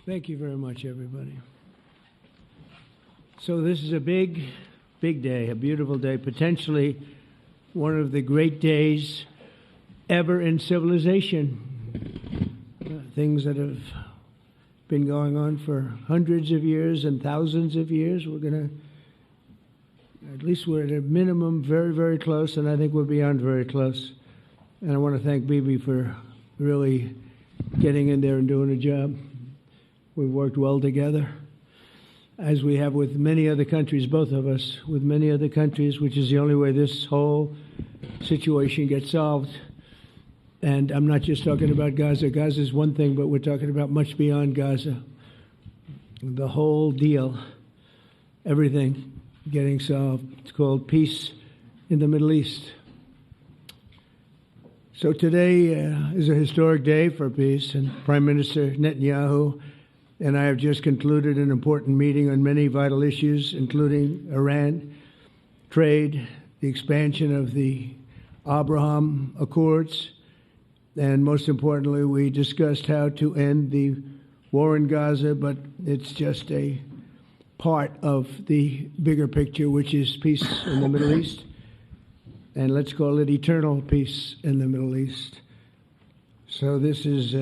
Thank you very much, everybody. So this is a big, big day, a beautiful day, potentially one of the great days ever in civilization. Things that have been going on for hundreds of years and thousands of years. At least we're at a minimum very, very close, and I think we're beyond very close. And I want to thank Bibi for really getting in there and doing a job. We've worked well together, as we have with many other countries, both of us, with many other countries, which is the only way this whole situation gets solved. And I'm not just talking about Gaza. Gaza is one thing, but we're talking about much beyond Gaza. The whole deal, everything getting solved. It's called peace in the Middle East. So today is a historic day for peace, and Prime Minister Netanyahu and I have just concluded an important meeting on many vital issues, including Iran, trade, the expansion of the Abraham Accords, and most importantly, we discussed how to end the war in Gaza, but it's just a part of the bigger picture, which is peace in the Middle East. And let's call it eternal peace in the Middle East. So this is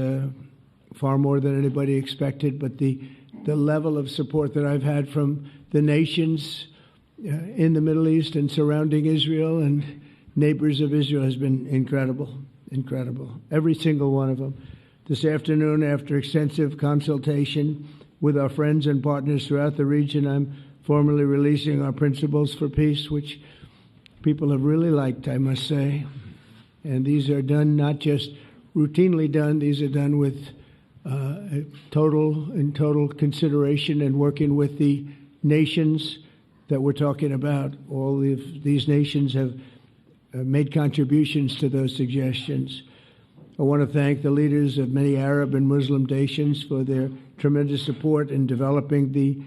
far more than anybody expected, but the level of support that I've had from the nations in the Middle East and surrounding Israel and neighbors of Israel has been incredible, incredible. Every single one of them. This afternoon, after extensive consultation with our friends and partners throughout the region, I'm formally releasing our principles for peace, which people have really liked, I must say. And these are done not just routinely done, these are done with total consideration and working with the nations that we're talking about. All of these nations have made contributions to those suggestions. I want to thank the leaders of many Arab and Muslim nations for their tremendous support in developing the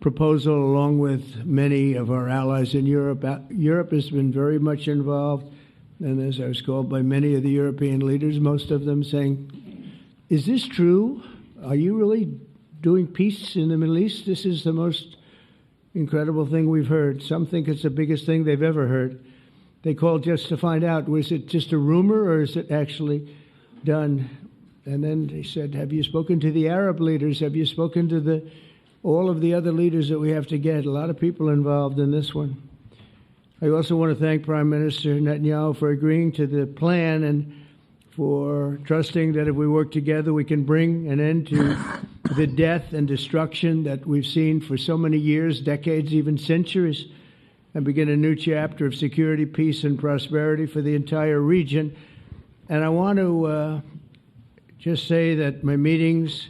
proposal, along with many of our allies in Europe. Europe has been very much involved, and as I was called by many of the European leaders, most of them saying, "Is this true? Are you really doing peace in the Middle East? This is the most incredible thing we've heard." Some think it's the biggest thing they've ever heard. They called just to find out, was it just a rumor or is it actually done? And then they said, have you spoken to the Arab leaders? Have you spoken to all of the other leaders that we have to get? A lot of people involved in this one. I also want to thank Prime Minister Netanyahu for agreeing to the plan and for trusting that if we work together, we can bring an end to the death and destruction that we've seen for so many years, decades, even centuries, and begin a new chapter of security, peace, and prosperity for the entire region. And I want to just say that my meetings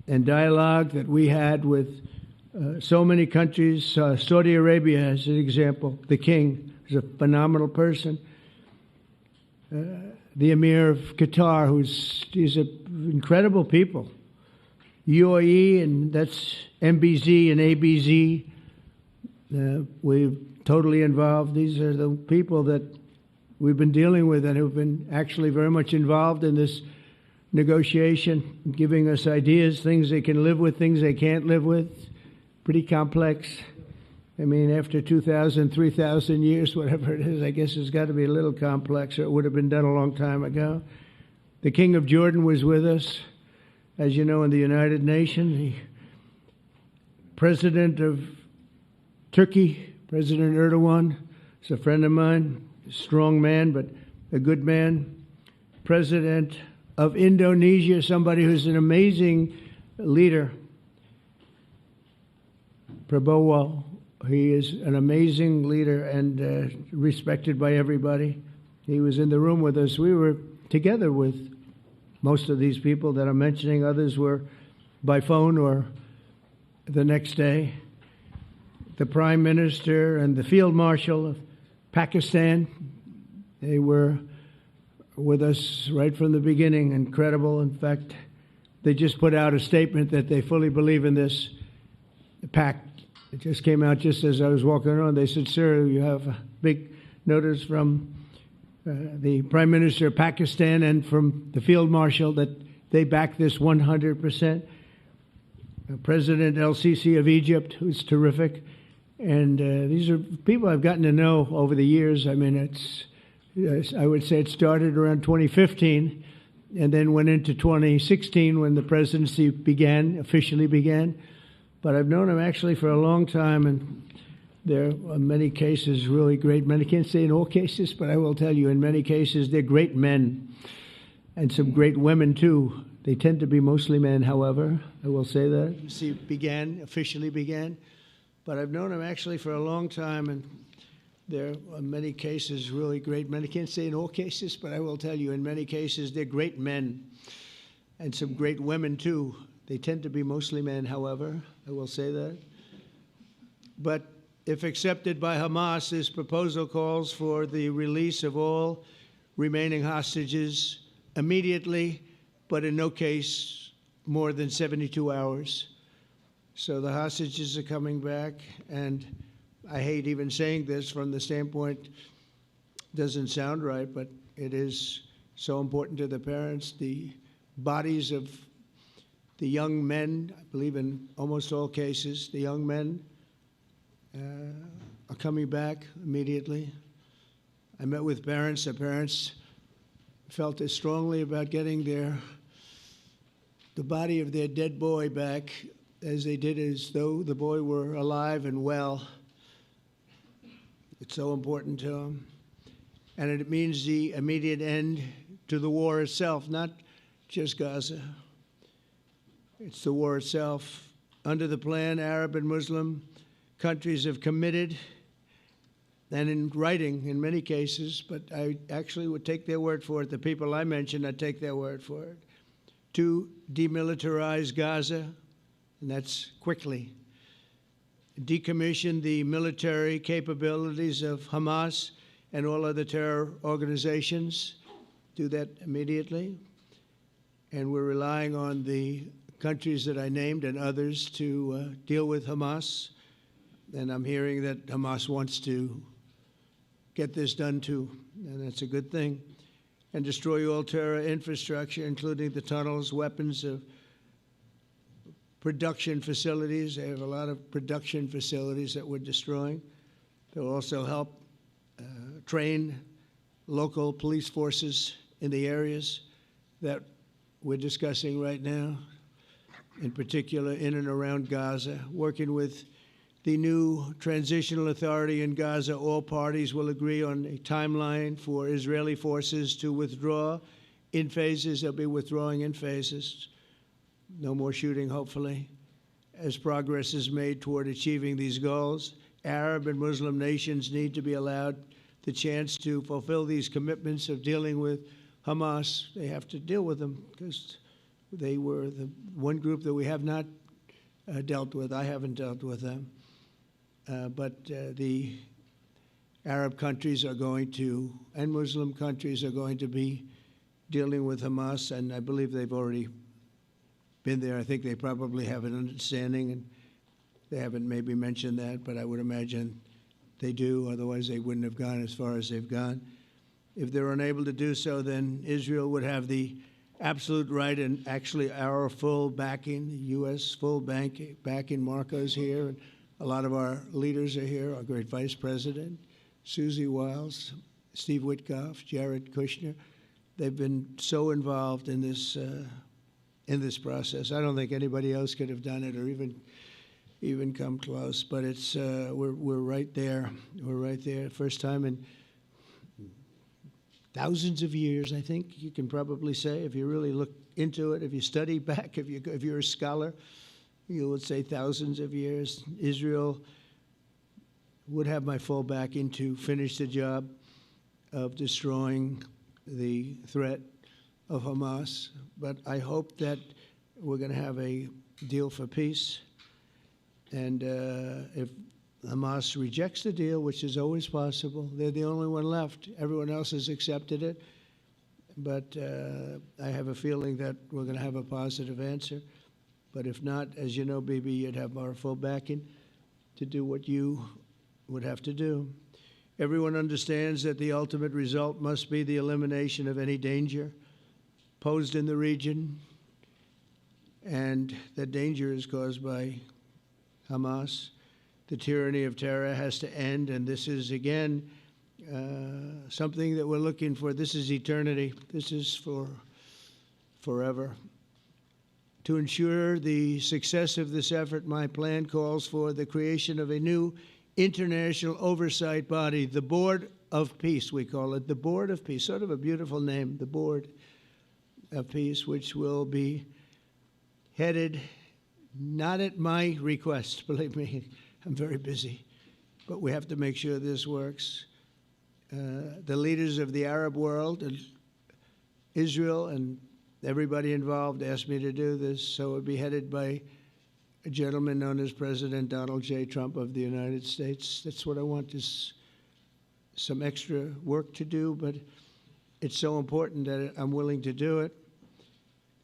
and dialogue that we had with so many countries, Saudi Arabia as an example, the king is a phenomenal person. The Emir of Qatar, he's an incredible people. UAE, and that's MBZ and ABZ. We're totally involved. These are the people that we've been dealing with and who've been actually very much involved in this negotiation, giving us ideas, things they can live with, things they can't live with. Pretty complex. I mean, after 2,000, 3,000 years, whatever it is, I guess it's got to be a little complex, or it would have been done a long time ago. The King of Jordan was with us, as you know, in the United Nations. The President of Turkey, President Erdogan, is a friend of mine, a strong man, but a good man. President of Indonesia, somebody who's an amazing leader, Prabowo. He is an amazing leader and respected by everybody. He was in the room with us. We were together with most of these people that I'm mentioning. Others were by phone or the next day. The Prime Minister and the Field Marshal of Pakistan, they were with us right from the beginning. Incredible. In fact, they just put out a statement that they fully believe in this pact. It just came out just as I was walking around. They said, sir, you have a big notice from the Prime Minister of Pakistan and from the Field Marshal that they back this 100%. President El-Sisi of Egypt, who's terrific. And these are people I've gotten to know over the years. I mean, I would say it started around 2015 and then went into 2016 when the presidency officially began. But I've known him actually for a long time, and there are many cases really great men. I can't say in all cases, but I will tell you, in many cases, they're great men and some great women, too. They tend to be mostly men, however. I will say that. Officially began. But I've known him actually for a long time, and there are many cases really great men. I can't say in all cases, but I will tell you, in many cases, they're great men and some great women, too. They tend to be mostly men, however. I will say that. But if accepted by Hamas, this proposal calls for the release of all remaining hostages immediately, but in no case more than 72 hours. So the hostages are coming back, and I hate even saying this from the standpoint, doesn't sound right, but it is so important to the parents. The bodies of the young men, I believe in almost all cases, the young men are coming back immediately. I met with parents. The parents felt as strongly about getting the body of their dead boy back as they did as though the boy were alive and well. It's so important to them. And it means the immediate end to the war itself, not just Gaza. It's the war itself. Under the plan, Arab and Muslim countries have committed, and in writing in many cases, but I actually would take their word for it. The people I mentioned, I'd take their word for it, to demilitarize Gaza, and that's quickly. Decommission the military capabilities of Hamas and all other terror organizations. Do that immediately. And we're relying on the countries that I named and others to deal with Hamas. And I'm hearing that Hamas wants to get this done too, and that's a good thing. And destroy all terror infrastructure, including the tunnels, weapons, production facilities. They have a lot of production facilities that we're destroying. They'll also help train local police forces in the areas that we're discussing right now, in particular in and around Gaza, working with the new transitional authority in Gaza. All parties will agree on a timeline for Israeli forces to withdraw in phases. They'll be withdrawing in phases. No more shooting, hopefully. As progress is made toward achieving these goals, Arab and Muslim nations need to be allowed the chance to fulfill these commitments of dealing with Hamas. They have to deal with them because they were the one group that we have not dealt with. I haven't dealt with them. But the Arab countries are going to, and Muslim countries are going to be dealing with Hamas, and I believe they've already been there. I think they probably have an understanding, and they haven't maybe mentioned that, but I would imagine they do. Otherwise, they wouldn't have gone as far as they've gone. If they're unable to do so, then Israel would have the absolute right and actually our full backing, the U.S. full backing. Marco's here, and a lot of our leaders are here, our great Vice President, Susie Wiles, Steve Witkoff, Jared Kushner. They've been so involved in this process. I don't think anybody else could have done it or even come close. But it's we're right there. We're right there. First time in thousands of years, I think you can probably say, if you really look into it, if you study back, if you're a scholar, you would say thousands of years. Israel would have my full backing to finish the job of destroying the threat of Hamas. But I hope that we're going to have a deal for peace. And if Hamas rejects the deal, which is always possible, they're the only one left. Everyone else has accepted it. But I have a feeling that we're going to have a positive answer. But if not, as you know, Bibi, you'd have our full backing to do what you would have to do. Everyone understands that the ultimate result must be the elimination of any danger posed in the region and the danger is caused by Hamas. The tyranny of terror has to end, and this is, again, something that we're looking for. This is eternity. This is for forever. To ensure the success of this effort, my plan calls for the creation of a new international oversight body, the Board of Peace, we call it, the Board of Peace, sort of a beautiful name, the Board of Peace, which will be headed, not at my request, believe me, I'm very busy, but we have to make sure this works. The leaders of the Arab world and Israel and everybody involved asked me to do this, so it would be headed by a gentleman known as President Donald J. Trump of the United States. That's what I want, is some extra work to do, but it's so important that I'm willing to do it,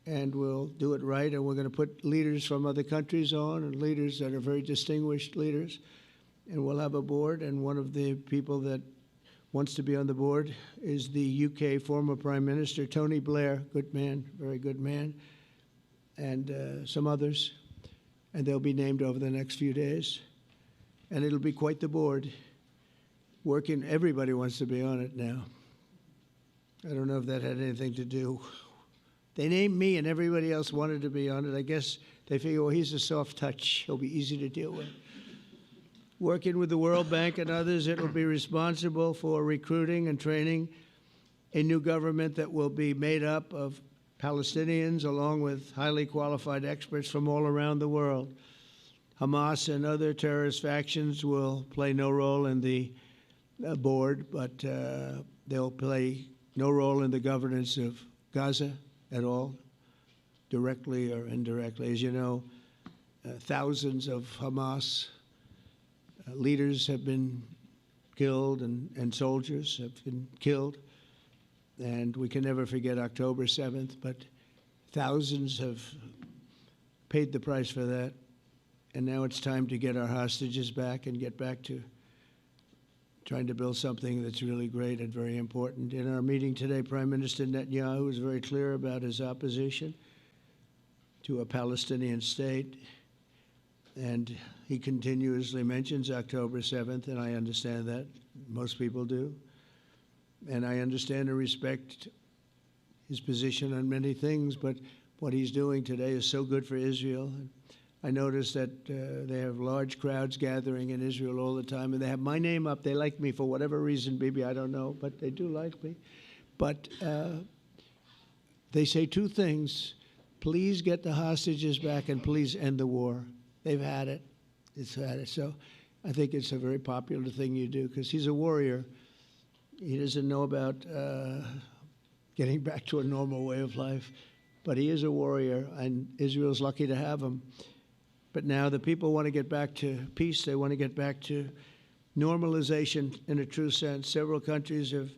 and we'll do it right, and we're going to put leaders from other countries on, and leaders that are very distinguished leaders, and we'll have a board, and one of the people that wants to be on the board is the UK former Prime Minister, Tony Blair, good man, very good man, and some others, and they'll be named over the next few days, and it'll be quite the board. Working, everybody wants to be on it now. I don't know if that had anything to do. They named me and everybody else wanted to be on it. I guess they figure, well, he's a soft touch. He'll be easy to deal with. Working with the World Bank and others, it will be responsible for recruiting and training a new government that will be made up of Palestinians along with highly qualified experts from all around the world. Hamas and other terrorist factions will play no role in the board, but they'll play no role in the governance of Gaza at all, directly or indirectly. As you know, thousands of Hamas leaders have been killed and soldiers have been killed. And we can never forget October 7th, but thousands have paid the price for that. And now it's time to get our hostages back and get back to trying to build something that's really great and very important. In our meeting today, Prime Minister Netanyahu was very clear about his opposition to a Palestinian state. And he continuously mentions October 7th, and I understand that. Most people do. And I understand and respect his position on many things, but what he's doing today is so good for Israel. I notice that they have large crowds gathering in Israel all the time, and they have my name up. They like me for whatever reason, maybe I don't know, but they do like me. But they say two things: please get the hostages back, and please end the war. They've had it. It's had it. So I think it's a very popular thing you do, because he's a warrior. He doesn't know about getting back to a normal way of life, but he is a warrior, and Israel's lucky to have him. But now the people want to get back to peace. They want to get back to normalization in a true sense. Several countries have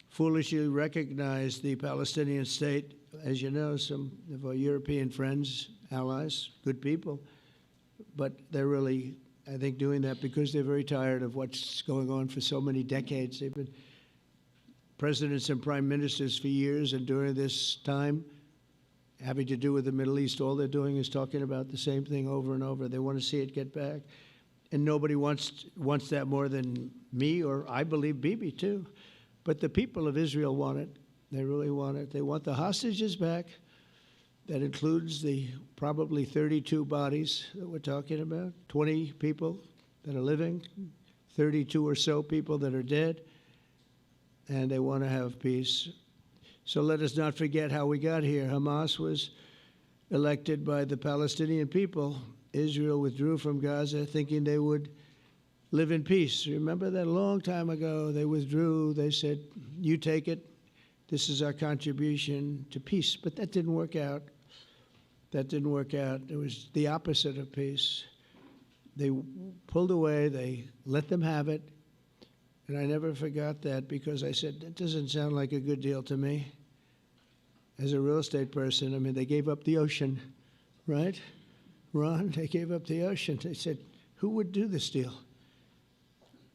foolishly recognized the Palestinian state. As you know, some of our European friends, allies, good people, but they're really, I think, doing that because they're very tired of what's going on for so many decades. They've been presidents and prime ministers for years, and during this time, having to do with the Middle East, all they're doing is talking about the same thing over and over. They want to see it get back. And nobody wants that more than me, or I believe Bibi too. But the people of Israel want it. They really want it. They want the hostages back. That includes the probably 32 bodies that we're talking about, 20 people that are living, 32 or so people that are dead, and they want to have peace. So let us not forget how we got here. Hamas was elected by the Palestinian people. Israel withdrew from Gaza thinking they would live in peace. Remember that a long time ago? They withdrew. They said, you take it. This is our contribution to peace. But that didn't work out. That didn't work out. It was the opposite of peace. They pulled away. They let them have it. And I never forgot that, because I said, that doesn't sound like a good deal to me. As a real estate person, I mean, they gave up the ocean, right? Ron, they gave up the ocean. They said, who would do this deal?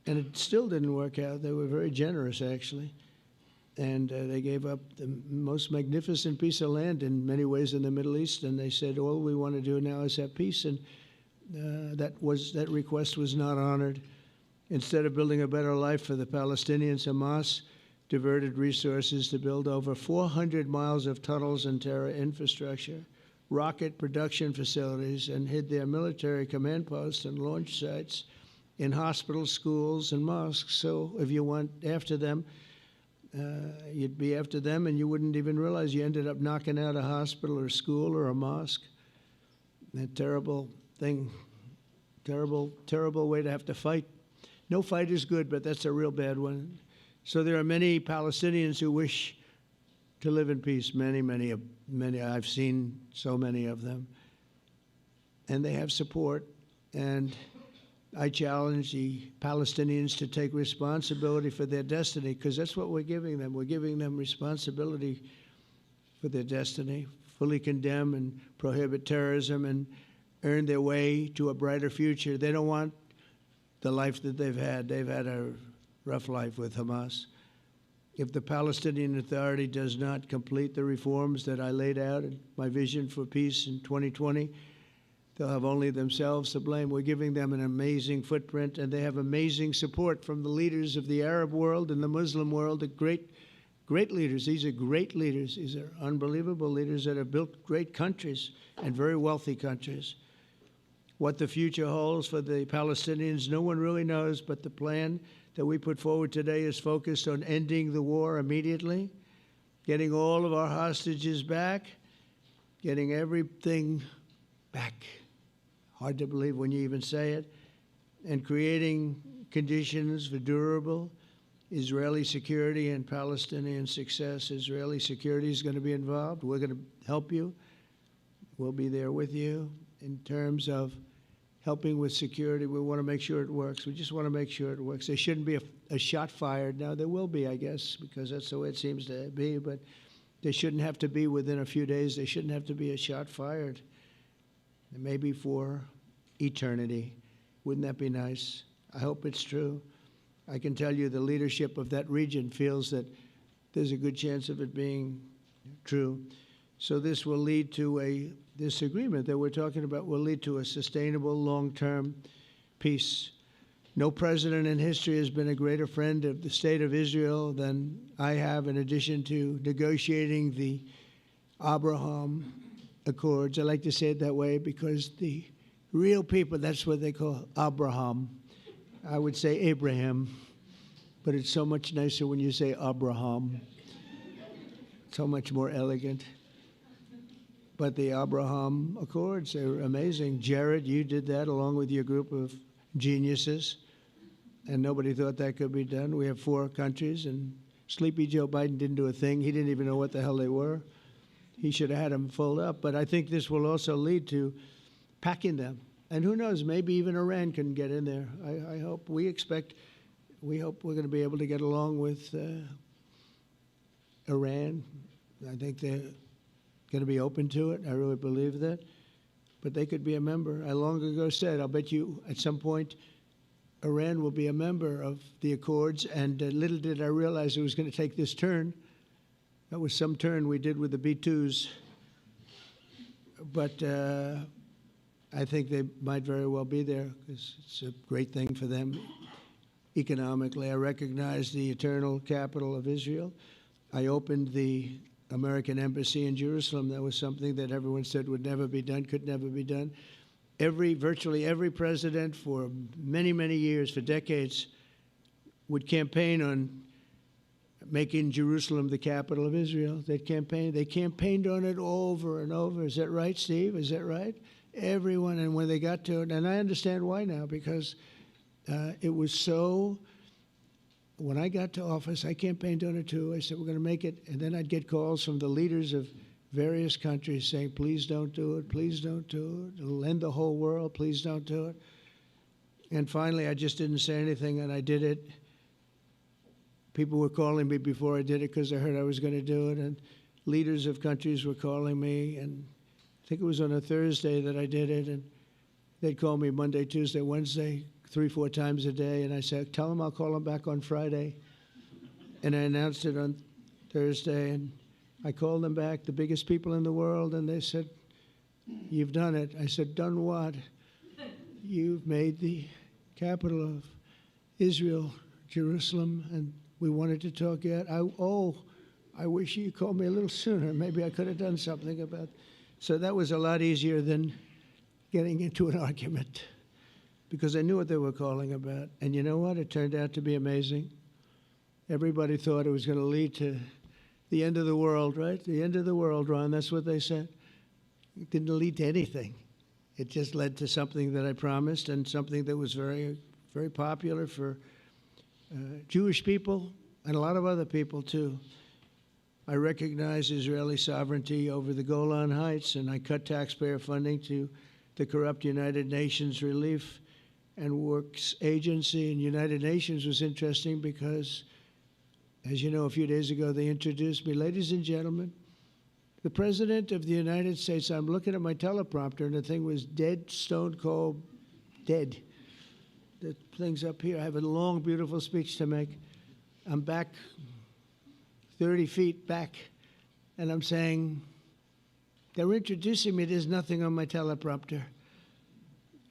And it still didn't work out. They were very generous, actually. And they gave up the most magnificent piece of land in many ways in the Middle East, and they said, all we want to do now is have peace, and that request was not honored. Instead of building a better life for the Palestinians, Hamas diverted resources to build over 400 miles of tunnels and terror infrastructure, rocket production facilities, and hid their military command posts and launch sites in hospitals, schools, and mosques. So if you went after them, you'd be after them, and you wouldn't even realize you ended up knocking out a hospital or a school or a mosque. That terrible thing, terrible, terrible way to have to fight. No fight is good, but that's a real bad one. So there are many Palestinians who wish to live in peace. Many, many, many. I've seen so many of them, and they have support. And I challenge the Palestinians to take responsibility for their destiny, because that's what we're giving them. We're giving them responsibility for their destiny, fully condemn and prohibit terrorism and earn their way to a brighter future. They don't want the life that they've had. They've had a rough life with Hamas. If the Palestinian Authority does not complete the reforms that I laid out in my vision for peace in 2020, they'll have only themselves to blame. We're giving them an amazing footprint, and they have amazing support from the leaders of the Arab world and the Muslim world, the great leaders. These are great leaders. These are unbelievable leaders that have built great countries and very wealthy countries. What the future holds for the Palestinians, no one really knows, but the plan that we put forward today is focused on ending the war immediately, getting all of our hostages back, getting everything back. Hard to believe when you even say it, and creating conditions for durable Israeli security and Palestinian success. Israeli security is going to be involved. We're going to help you. We'll be there with you in terms of helping with security. We want to make sure it works. We just want to make sure it works. There shouldn't be a shot fired. Now, there will be, I guess, because that's the way it seems to be, but there shouldn't have to be within a few days. There shouldn't have to be a shot fired. And maybe for eternity. Wouldn't that be nice? I hope it's true. I can tell you the leadership of that region feels that there's a good chance of it being true. So this will lead to this agreement that we're talking about will lead to a sustainable long-term peace. No president in history has been a greater friend of the state of Israel than I have, in addition to negotiating the Abraham Accords. I like to say it that way because the real people, that's what they call Abraham. I would say Abraham, but it's so much nicer when you say Abraham. So much more elegant. But the Abraham Accords, they're amazing. Jared, you did that along with your group of geniuses, and nobody thought that could be done. We have 4 countries, and Sleepy Joe Biden didn't do a thing. He didn't even know what the hell they were. He should have had them filled up. But I think this will also lead to packing them. And who knows, maybe even Iran can get in there. I hope, we hope we're going to be able to get along with Iran. I think they're going to be open to it. I really believe that. But they could be a member. I long ago said, I'll bet you at some point Iran will be a member of the Accords. And little did I realize it was going to take this turn. That was some turn we did with the B-2s. But I think they might very well be there because it's a great thing for them economically. I recognize the eternal capital of Israel. I opened the American embassy in Jerusalem. That was something that everyone said would never be done, could never be done. Virtually every president for many, many years, for decades, would campaign on making Jerusalem the capital of Israel. They campaigned on it over and over. Is that right, Steve? Is that right? Everyone, and when they got to it, and I understand why now, because it was so, when I got to office, I campaigned on it too. I said, we're going to make it, and then I'd get calls from the leaders of various countries saying, please don't do it, please don't do it. It'll end the whole world, please don't do it. And finally, I just didn't say anything, and I did it. People were calling me before I did it because they heard I was going to do it, and leaders of countries were calling me, and I think it was on a Thursday that I did it, and they'd call me Monday, Tuesday, Wednesday, 3-4 times a day, and I said, tell them I'll call them back on Friday. And I announced it on Thursday, and I called them back, the biggest people in the world, and they said, "You've done it." I said, "Done what?" "You've made the capital of Israel, Jerusalem, and we wanted to talk yet." I wish you called me a little sooner. Maybe I could have done something about it. So that was a lot easier than getting into an argument, because I knew what they were calling about. And you know what? It turned out to be amazing. Everybody thought it was going to lead to the end of the world, right? The end of the world, Ron, that's what they said. It didn't lead to anything. It just led to something that I promised, and something that was very, very popular for Jewish people and a lot of other people too. I recognize Israeli sovereignty over the Golan Heights, and I cut taxpayer funding to the corrupt United Nations Relief and Works Agency. And United Nations was interesting because, as you know, a few days ago they introduced me. Ladies and gentlemen, the President of the United States. I'm looking at my teleprompter, and the thing was dead, stone cold, dead. The thing's up here. I have a long, beautiful speech to make. I'm back 30 feet back, and I'm saying, they're introducing me. There's nothing on my teleprompter.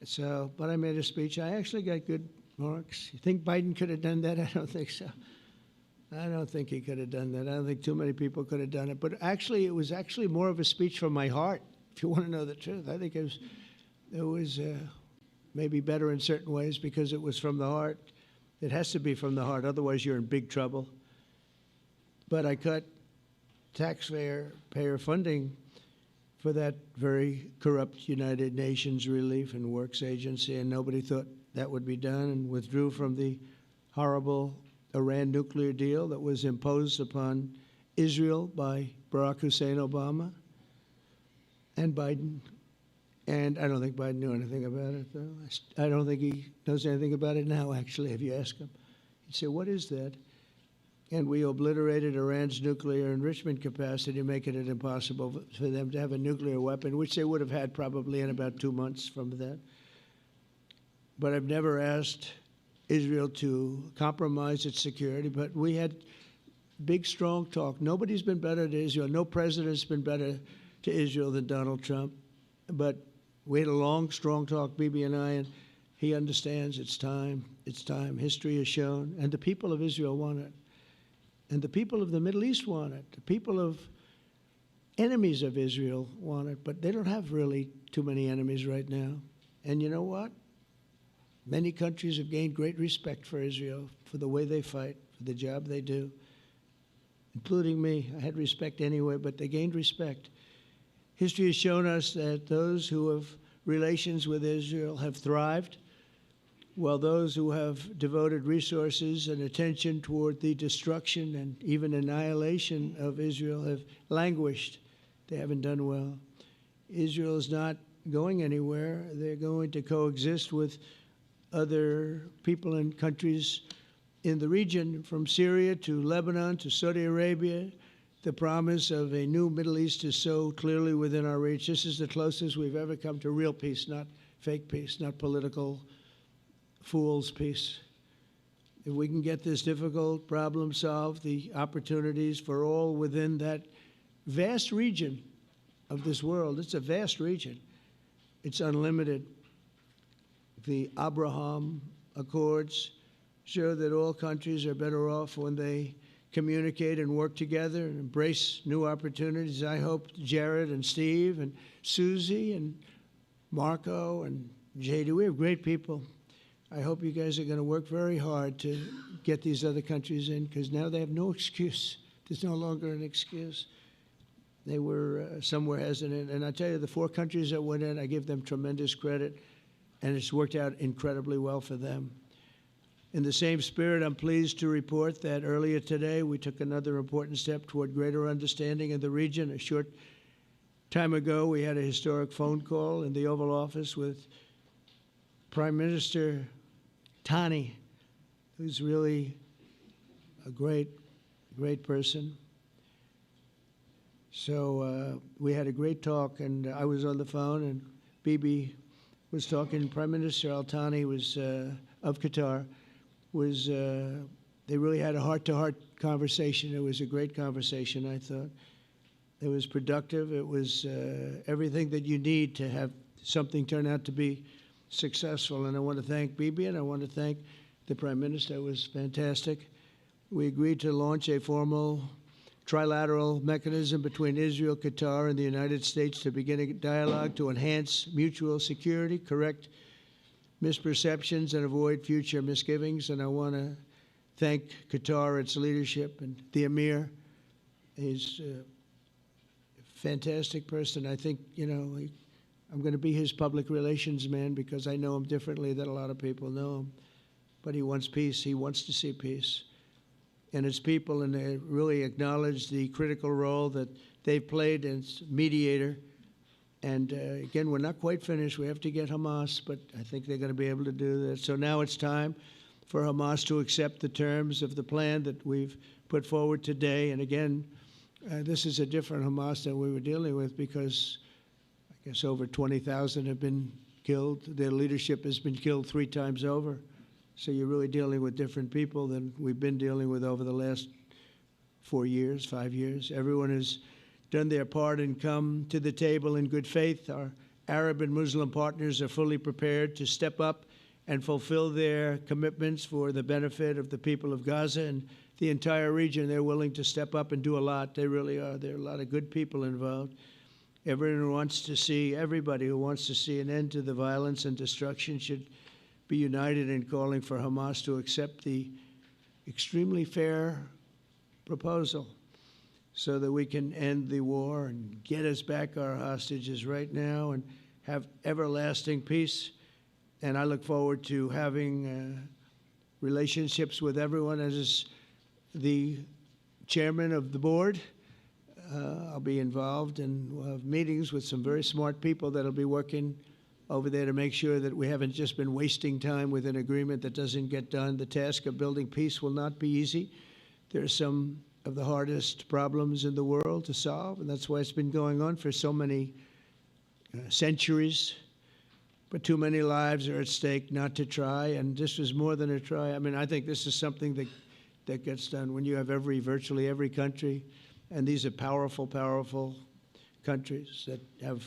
So, but I made a speech. I actually got good marks. You think Biden could have done that? I don't think so. I don't think he could have done that. I don't think too many people could have done it. But actually, it was actually more of a speech from my heart, if you want to know the truth. I think it was maybe better in certain ways because it was from the heart. It has to be from the heart. Otherwise, you're in big trouble. But I cut taxpayer funding for that very corrupt United Nations Relief and Works Agency, and nobody thought that would be done, and withdrew from the horrible Iran nuclear deal that was imposed upon Israel by Barack Hussein Obama and Biden. And I don't think Biden knew anything about it, though. I don't think he knows anything about it now, actually, if you ask him. He'd say, "What is that?" And we obliterated Iran's nuclear enrichment capacity, making it impossible for them to have a nuclear weapon, which they would have had probably in about 2 months from that. But I've never asked Israel to compromise its security, but we had big, strong talk. Nobody's been better to Israel. No president's been better to Israel than Donald Trump. But we had a long, strong talk, Bibi and I, and he understands it's time. It's time. History has shown. And the people of Israel want it. And the people of the Middle East want it. The people of enemies of Israel want it. But they don't have really too many enemies right now. And you know what? Many countries have gained great respect for Israel, for the way they fight, for the job they do, including me. I had respect anyway, but they gained respect. History has shown us that those who have relations with Israel have thrived, while those who have devoted resources and attention toward the destruction and even annihilation of Israel have languished. They haven't done well. Israel is not going anywhere. They're going to coexist with other people and countries in the region, from Syria to Lebanon to Saudi Arabia. The promise of a new Middle East is so clearly within our reach. This is the closest we've ever come to real peace, not fake peace, not political fool's peace. If we can get this difficult problem solved, the opportunities for all within that vast region of this world, it's a vast region, it's unlimited. The Abraham Accords show that all countries are better off when they communicate and work together and embrace new opportunities. I hope Jared and Steve and Susie and Marco and JD, we have great people. I hope you guys are going to work very hard to get these other countries in, because now they have no excuse. There's no longer an excuse. They were somewhere hesitant. And I tell you, the 4 countries that went in, I give them tremendous credit, and it's worked out incredibly well for them. In the same spirit, I'm pleased to report that earlier today we took another important step toward greater understanding in the region. A short time ago, we had a historic phone call in the Oval Office with Prime Minister Tani, who's really a great, great person. So we had a great talk, and I was on the phone, and Bibi was talking. Prime Minister Al Thani was of Qatar, was they really had a heart-to-heart conversation. It was a great conversation, I thought. It was productive. It was everything that you need to have something turn out to be successful. And I want to thank Bibi, and I want to thank the Prime Minister. It was fantastic. We agreed to launch a formal trilateral mechanism between Israel, Qatar, and the United States to begin a dialogue to enhance mutual security, correct misperceptions, and avoid future misgivings. And I want to thank Qatar, its leadership, and the Emir. He's a fantastic person. I think, I'm going to be his public relations man because I know him differently than a lot of people know him. But he wants peace. He wants to see peace. And his people, and they really acknowledge the critical role that they've played as mediator. And again, we're not quite finished. We have to get Hamas, but I think they're going to be able to do that. So now it's time for Hamas to accept the terms of the plan that we've put forward today. And again, this is a different Hamas than we were dealing with because I guess over 20,000 have been killed. Their leadership has been killed 3 times over. So you're really dealing with different people than we've been dealing with over the last 4 years, 5 years. Everyone has done their part and come to the table in good faith. Our Arab and Muslim partners are fully prepared to step up and fulfill their commitments for the benefit of the people of Gaza and the entire region. They're willing to step up and do a lot. They really are. There are a lot of good people involved. Everybody who wants to see an end to the violence and destruction should be united in calling for Hamas to accept the extremely fair proposal so that we can end the war and get us back our hostages right now and have everlasting peace. And I look forward to having relationships with everyone. As the chairman of the board, I'll be involved, and we'll have meetings with some very smart people that'll be working over there to make sure that we haven't just been wasting time with an agreement that doesn't get done. The task of building peace will not be easy. There are some of the hardest problems in the world to solve, and that's why it's been going on for so many centuries. But too many lives are at stake not to try, and this was more than a try. I mean, I think this is something that gets done when you have virtually every country, and these are powerful, powerful countries that have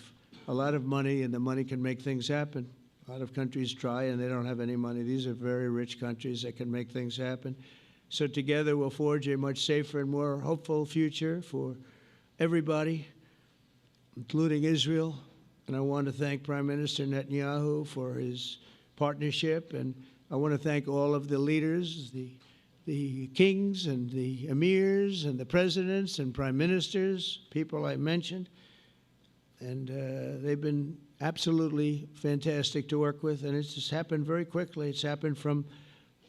a lot of money, and the money can make things happen. A lot of countries try, and they don't have any money. These are very rich countries that can make things happen. So together we'll forge a much safer and more hopeful future for everybody, including Israel. And I want to thank Prime Minister Netanyahu for his partnership, and I want to thank all of the leaders, the kings and the emirs and the presidents and prime ministers, people I mentioned. And they've been absolutely fantastic to work with, and it's just happened very quickly. It's happened from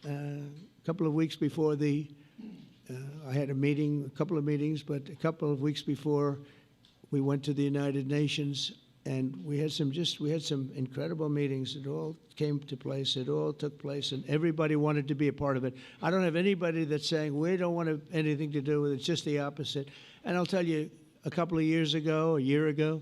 a couple of weeks before I had a couple of meetings, but a couple of weeks before we went to the United Nations, and we had some incredible meetings. It all came to place. It all took place, and everybody wanted to be a part of it. I don't have anybody that's saying we don't want anything to do with it. It's just the opposite. And I'll tell you, a couple of years ago, a year ago,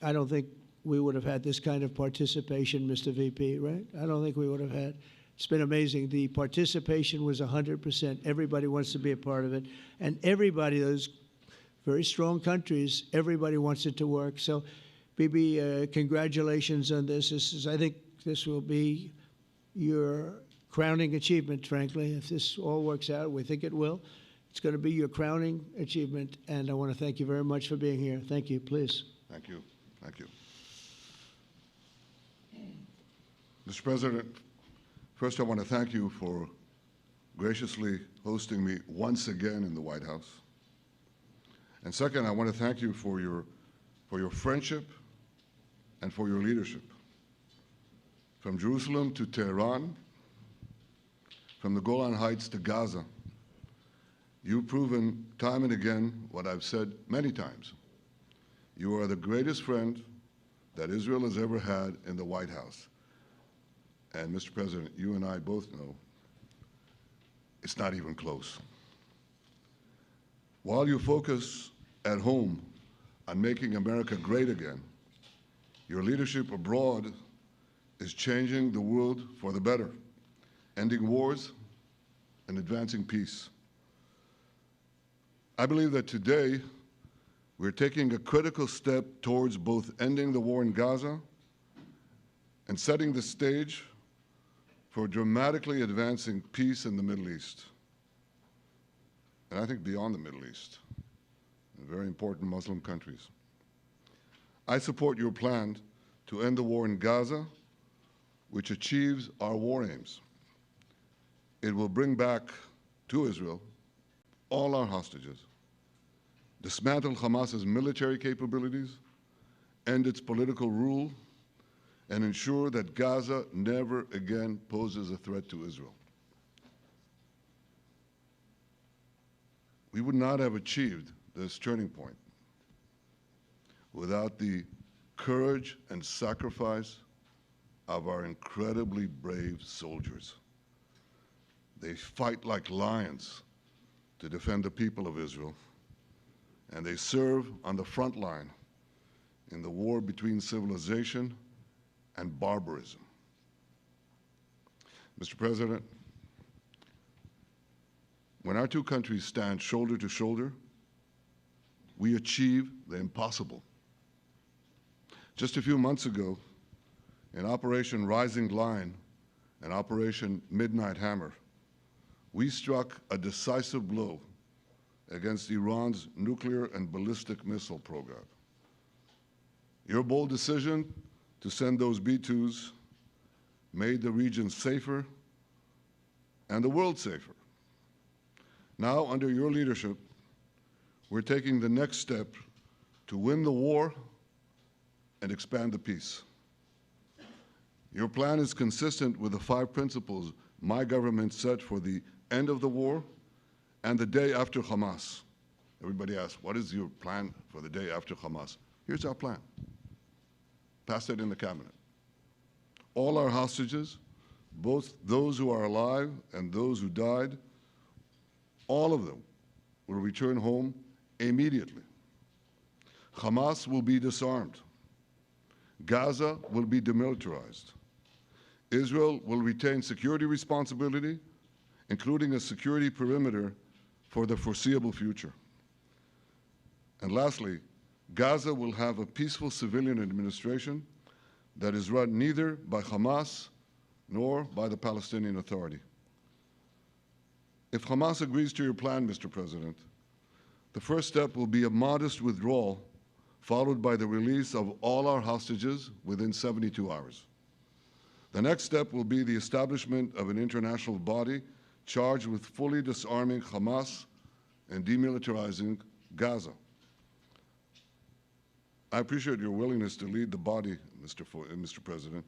I don't think we would have had this kind of participation, Mr. VP, right? I don't think we would have had. It's been amazing. The participation was 100%. Everybody wants to be a part of it. And everybody, those very strong countries, everybody wants it to work. So, Bibi, congratulations on this. I think this will be your crowning achievement, frankly. If this all works out, we think it will. It's going to be your crowning achievement. And I want to thank you very much for being here. Thank you. Please. Thank you. Thank you. Mr. President, first I want to thank you for graciously hosting me once again in the White House. And second, I want to thank you for your friendship and for your leadership. From Jerusalem to Tehran, from the Golan Heights to Gaza, you've proven time and again what I've said many times. You are the greatest friend that Israel has ever had in the White House. And Mr. President, you and I both know it's not even close. While you focus at home on making America great again, your leadership abroad is changing the world for the better, ending wars, and advancing peace. I believe that today we're taking a critical step towards both ending the war in Gaza and setting the stage for dramatically advancing peace in the Middle East, and I think beyond the Middle East, in very important Muslim countries. I support your plan to end the war in Gaza, which achieves our war aims. It will bring back to Israel all our hostages, dismantle Hamas's military capabilities, end its political rule, and ensure that Gaza never again poses a threat to Israel. We would not have achieved this turning point without the courage and sacrifice of our incredibly brave soldiers. They fight like lions to defend the people of Israel, and they serve on the front line in the war between civilization and barbarism. Mr. President, when our two countries stand shoulder to shoulder, we achieve the impossible. Just a few months ago, in Operation Rising Lion and Operation Midnight Hammer, we struck a decisive blow against Iran's nuclear and ballistic missile program. Your bold decision to send those B-2s made the region safer and the world safer. Now, under your leadership, we're taking the next step to win the war and expand the peace. Your plan is consistent with the 5 principles my government set for the end of the war and the day after Hamas. Everybody asks, what is your plan for the day after Hamas? Here's our plan. Passed it in the cabinet. All our hostages, both those who are alive and those who died, all of them will return home immediately. Hamas will be disarmed. Gaza will be demilitarized. Israel will retain security responsibility, including a security perimeter for the foreseeable future. And lastly, Gaza will have a peaceful civilian administration that is run neither by Hamas nor by the Palestinian Authority. If Hamas agrees to your plan, Mr. President, the first step will be a modest withdrawal, followed by the release of all our hostages within 72 hours. The next step will be the establishment of an international body charged with fully disarming Hamas and demilitarizing Gaza. I appreciate your willingness to lead the body, Mr. President.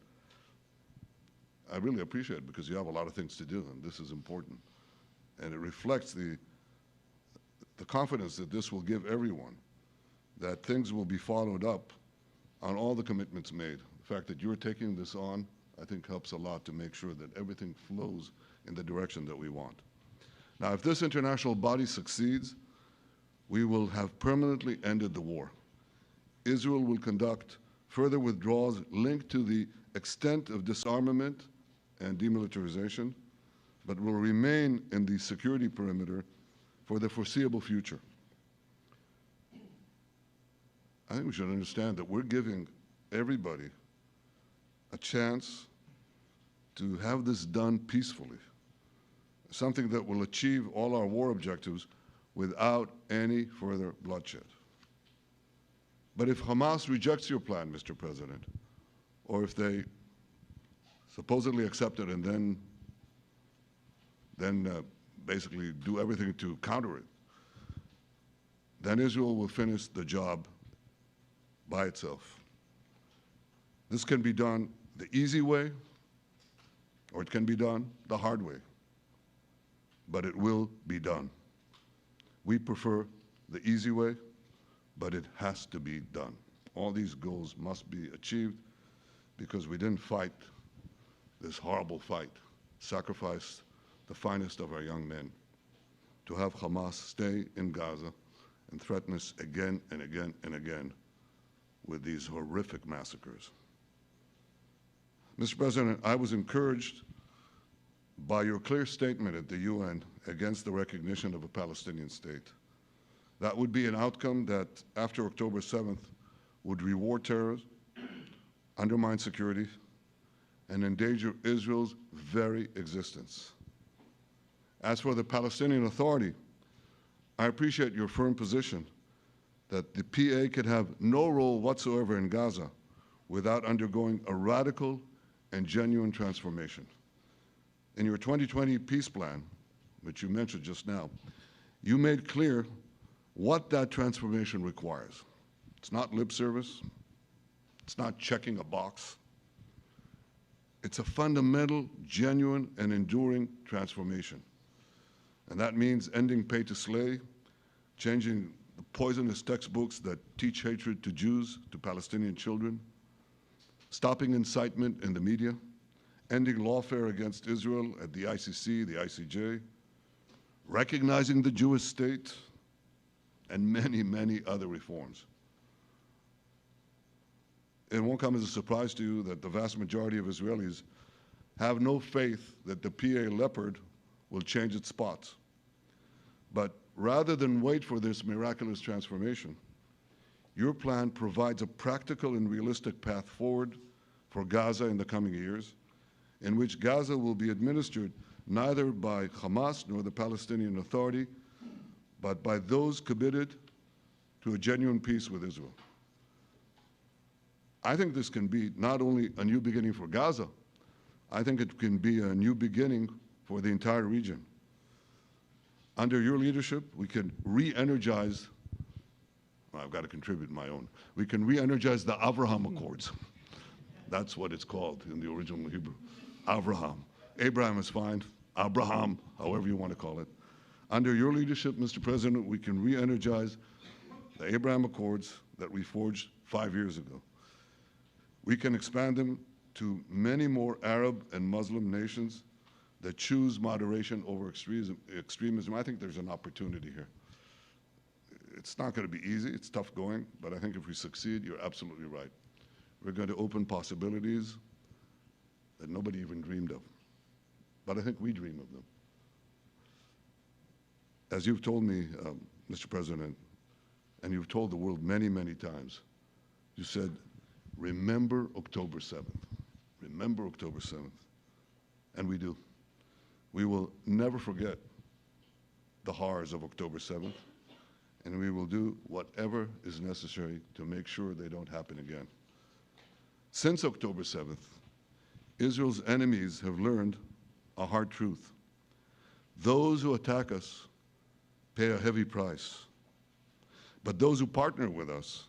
I really appreciate it because you have a lot of things to do, and this is important. And it reflects the confidence that this will give everyone, that things will be followed up on all the commitments made. The fact that you're taking this on, I think, helps a lot to make sure that everything flows in the direction that we want. Now, if this international body succeeds, we will have permanently ended the war. Israel will conduct further withdrawals linked to the extent of disarmament and demilitarization, but will remain in the security perimeter for the foreseeable future. I think we should understand that we're giving everybody a chance to have this done peacefully, something that will achieve all our war objectives without any further bloodshed. But if Hamas rejects your plan, Mr. President, or if they supposedly accept it and then basically do everything to counter it, then Israel will finish the job by itself. This can be done the easy way, or it can be done the hard way, but it will be done. We prefer the easy way, but it has to be done. All these goals must be achieved because we didn't fight this horrible fight, sacrifice the finest of our young men to have Hamas stay in Gaza and threaten us again and again and again with these horrific massacres. Mr. President, I was encouraged by your clear statement at the UN against the recognition of a Palestinian state. That would be an outcome that, after October 7th, would reward terrorism, undermine security, and endanger Israel's very existence. As for the Palestinian Authority, I appreciate your firm position that the PA could have no role whatsoever in Gaza without undergoing a radical and genuine transformation. In your 2020 peace plan, which you mentioned just now, you made clear what that transformation requires. It's not lip service. It's not checking a box. It's a fundamental, genuine, and enduring transformation. And that means ending pay to slay, changing the poisonous textbooks that teach hatred to Jews, to Palestinian children, stopping incitement in the media, ending lawfare against Israel at the ICC, the ICJ, recognizing the Jewish state, and many, many other reforms. It won't come as a surprise to you that the vast majority of Israelis have no faith that the PA Leopard will change its spots. But rather than wait for this miraculous transformation, your plan provides a practical and realistic path forward for Gaza in the coming years, in which Gaza will be administered neither by Hamas nor the Palestinian Authority, but by those committed to a genuine peace with Israel. I think this can be not only a new beginning for Gaza, I think it can be a new beginning for the entire region. Under your leadership, we can re-energize, well, I've got to contribute my own, we can re-energize the Abraham Accords. That's what it's called in the original Hebrew, Abraham. Abraham is fine, Abraham, however you want to call it. Under your leadership, Mr. President, we can re-energize the Abraham Accords that we forged 5 years ago. We can expand them to many more Arab and Muslim nations that choose moderation over extremism. I think there's an opportunity here. It's not going to be easy, it's tough going, but I think if we succeed, you're absolutely right. We're going to open possibilities that nobody even dreamed of. But I think we dream of them. As you've told me, Mr. President, and you've told the world many, many times, you said, remember October 7th. Remember October 7th. And we do. We will never forget the horrors of October 7th, and we will do whatever is necessary to make sure they don't happen again. Since October 7th, Israel's enemies have learned a hard truth. Those who attack us pay a heavy price, but those who partner with us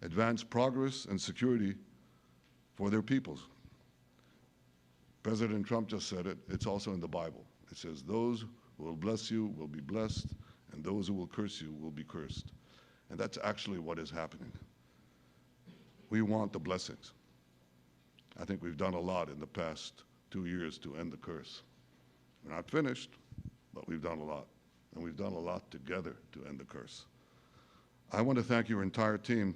advance progress and security for their peoples. President Trump just said it. It's also in the Bible. It says, those who will bless you will be blessed, and those who will curse you will be cursed. And that's actually what is happening. We want the blessings. I think we've done a lot in the past 2 years to end the curse. We're not finished, but we've done a lot. And we've done a lot together to end the curse. I want to thank your entire team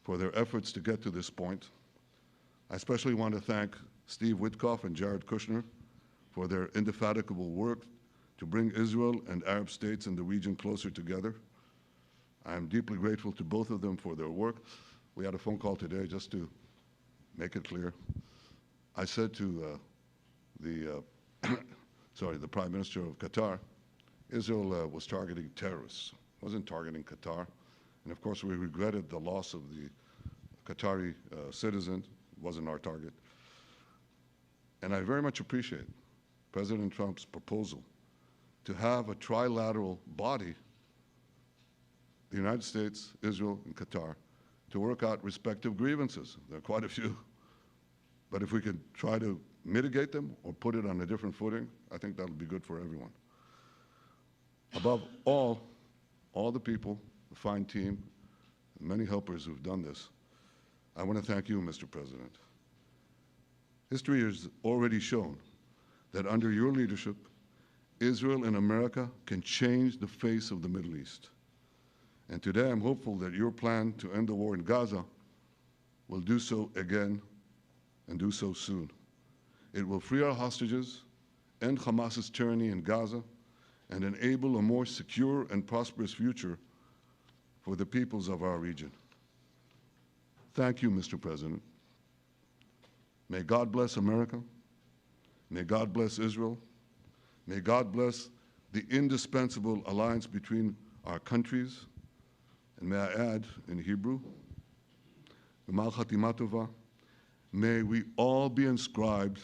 for their efforts to get to this point. I especially want to thank Steve Witkoff and Jared Kushner for their indefatigable work to bring Israel and Arab states in the region closer together. I am deeply grateful to both of them for their work. We had a phone call today just to make it clear. I said to the Prime Minister of Qatar, Israel was targeting terrorists, wasn't targeting Qatar. And of course, we regretted the loss of the Qatari citizen, wasn't our target. And I very much appreciate President Trump's proposal to have a trilateral body, the United States, Israel, and Qatar, to work out respective grievances. There are quite a few. But if we could try to mitigate them or put it on a different footing, I think that'll be good for everyone. Above all the people, the fine team, and many helpers who've done this, I want to thank you, Mr. President. History has already shown that under your leadership, Israel and America can change the face of the Middle East. And today I'm hopeful that your plan to end the war in Gaza will do so again and do so soon. It will free our hostages end Hamas's tyranny in Gaza, and enable a more secure and prosperous future for the peoples of our region. Thank you, Mr. President. May God bless America. May God bless Israel. May God bless the indispensable alliance between our countries. And may I add in Hebrew, G'mal Chatima Tova, may we all be inscribed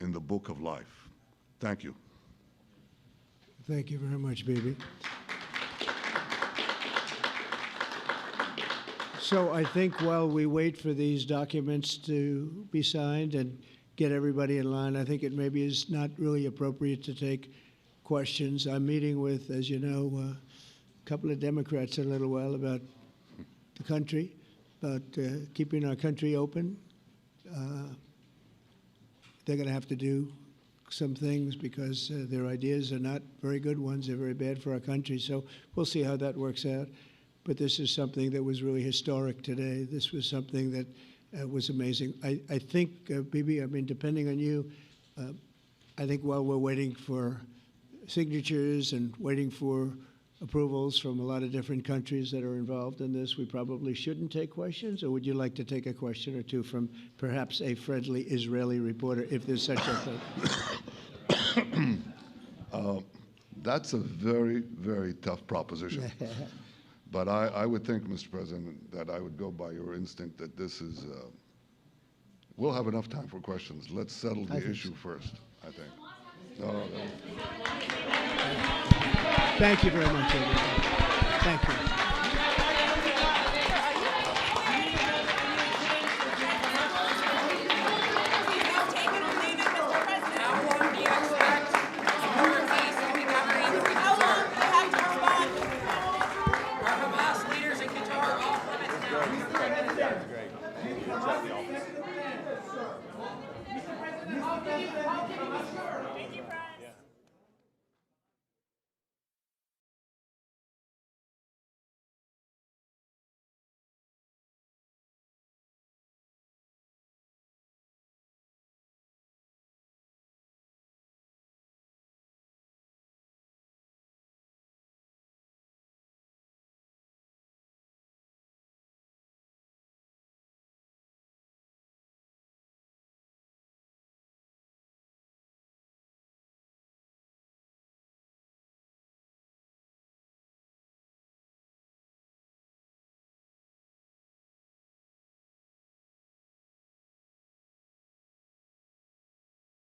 in the book of life. Thank you. Thank you very much, Bibi. So I think while we wait for these documents to be signed and get everybody in line, I think it maybe is not really appropriate to take questions. I'm meeting with, as you know, a couple of Democrats in a little while about the country, about keeping our country open. They're going to have to do some things because their ideas are not very good ones. They're very bad for our country. So we'll see how that works out. But this is something that was really historic today. This was something that was amazing. I think, Bibi, I mean, depending on you, I think while we're waiting for signatures and waiting for approvals from a lot of different countries that are involved in this, we probably shouldn't take questions? Or would you like to take a question or two from perhaps a friendly Israeli reporter, if there's such a thing? That's a very, very tough proposition. But I would think, Mr. President, that I would go by your instinct that this is, we'll have enough time for questions. Let's settle the issue first, I think. No, Thank you very much, everybody. Thank you.